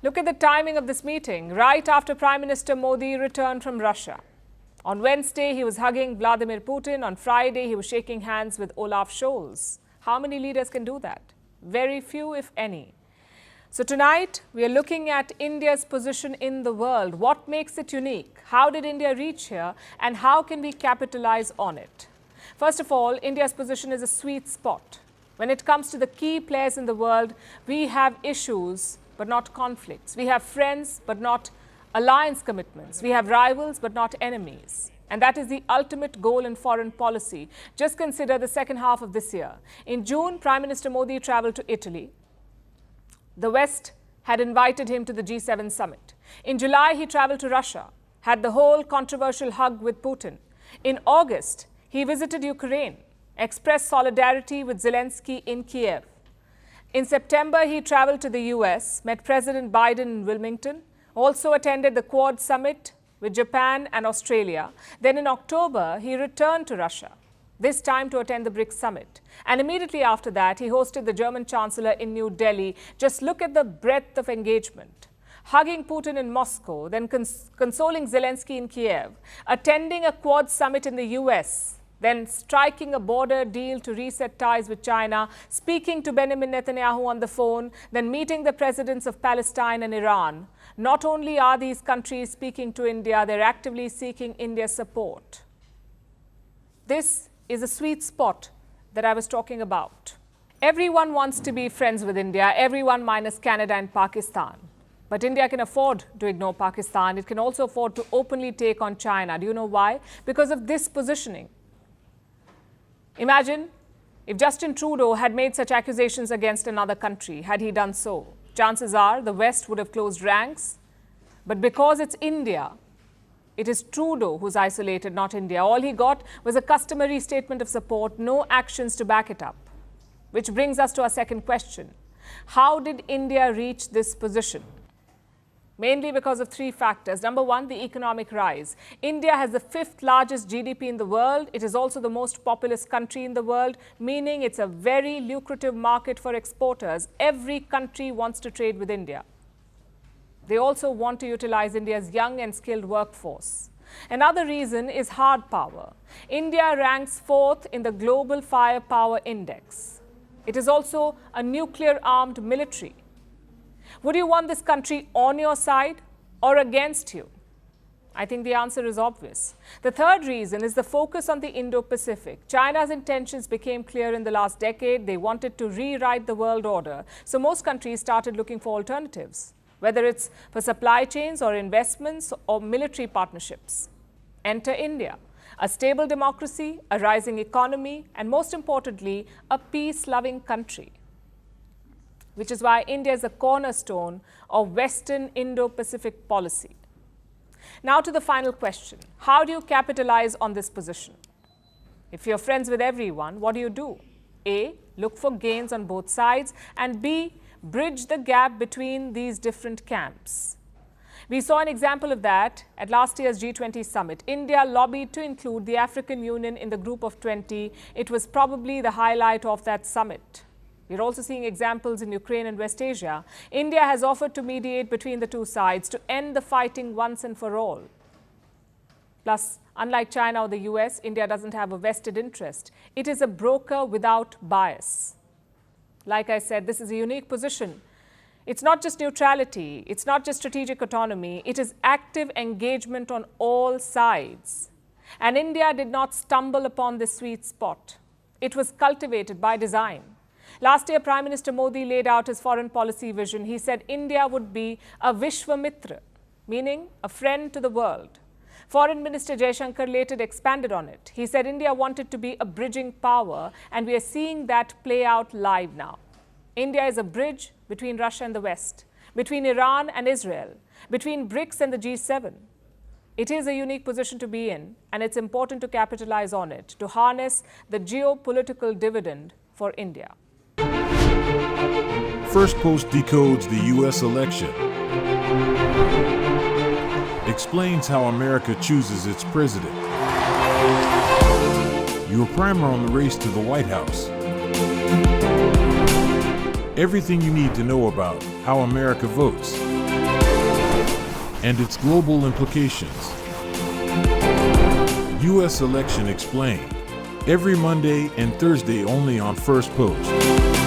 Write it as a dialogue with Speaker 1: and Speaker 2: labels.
Speaker 1: Look at the timing of this meeting, right after Prime Minister Modi returned from Russia. On Wednesday, he was hugging Vladimir Putin. On Friday, he was shaking hands with Olaf Scholz. How many leaders can do that? Very few, if any. So tonight, we are looking at India's position in the world. What makes it unique? How did India reach here? And how can we capitalize on it? First of all, India's position is a sweet spot. When it comes to the key players in the world, we have issues, but not conflicts. We have friends, but not alliance commitments. We have rivals, but not enemies. And that is the ultimate goal in foreign policy. Just consider the second half of this year. In June, Prime Minister Modi traveled to Italy. The West had invited him to the G7 summit. In July, he traveled to Russia, had the whole controversial hug with Putin. In August, he visited Ukraine, expressed solidarity with Zelensky in Kiev. In September, he traveled to the US, met President Biden in Wilmington, also attended the Quad summit with Japan and Australia. Then in October, he returned to Russia, this time to attend the BRICS summit. And immediately after that, he hosted the German chancellor in New Delhi. Just look at the breadth of engagement. Hugging Putin in Moscow, then consoling Zelensky in Kiev, attending a Quad summit in the US, then striking a border deal to reset ties with China, speaking to Benjamin Netanyahu on the phone, then meeting the presidents of Palestine and Iran. Not only are these countries speaking to India, they're actively seeking India's support. This is a sweet spot that I was talking about. Everyone wants to be friends with India, everyone minus Canada and Pakistan. But India can afford to ignore Pakistan. It can also afford to openly take on China. Do you know why? Because of this positioning. Imagine if Justin Trudeau had made such accusations against another country. Had he done so, chances are the West would have closed ranks. But because it's India, it is Trudeau who's isolated, not India. All he got was a customary statement of support, no actions to back it up. Which brings us to our second question. How did India reach this position? Mainly because of three factors. Number one, the economic rise. India has the 5th largest GDP in the world. It is also the most populous country in the world, meaning it's a very lucrative market for exporters. Every country wants to trade with India. They also want to utilize India's young and skilled workforce. Another reason is hard power. India ranks 4th in the Global Firepower Index. It is also a nuclear-armed military. Would you want this country on your side or against you? I think the answer is obvious. The third reason is the focus on the Indo-Pacific. China's intentions became clear in the last decade. They wanted to rewrite the world order. So most countries started looking for alternatives, whether it's for supply chains or investments or military partnerships. Enter India, a stable democracy, a rising economy, and most importantly, a peace-loving country, which is why India is a cornerstone of Western Indo-Pacific policy. Now to the final question. How do you capitalize on this position? If you're friends with everyone, what do? A, look for gains on both sides, and B, bridge the gap between these different camps. We saw an example of that at last year's G20 summit. India lobbied to include the African Union in the group of 20. It was probably the highlight of that summit. We're also seeing examples in Ukraine and West Asia. India has offered to mediate between the two sides to end the fighting once and for all. Plus, unlike China or the US, India doesn't have a vested interest. It is a broker without bias. Like I said, this is a unique position. It's not just neutrality, it's not just strategic autonomy, it is active engagement on all sides. And India did not stumble upon this sweet spot. It was cultivated by design. Last year, Prime Minister Modi laid out his foreign policy vision. He said India would be a Vishwamitra, meaning a friend to the world. Foreign Minister Jaishankar later expanded on it. He said India wanted to be a bridging power, and we are seeing that play out live now. India is a bridge between Russia and the West, between Iran and Israel, between BRICS and the G7. It is a unique position to be in, and it's important to capitalize on it, to harness the geopolitical dividend for India.
Speaker 2: Firstpost decodes the U.S. election, explains how America chooses its president, your primer on the race to the White House, everything you need to know about how America votes. and its global implications. U.S. Election Explained. Every Monday and Thursday only on Firstpost.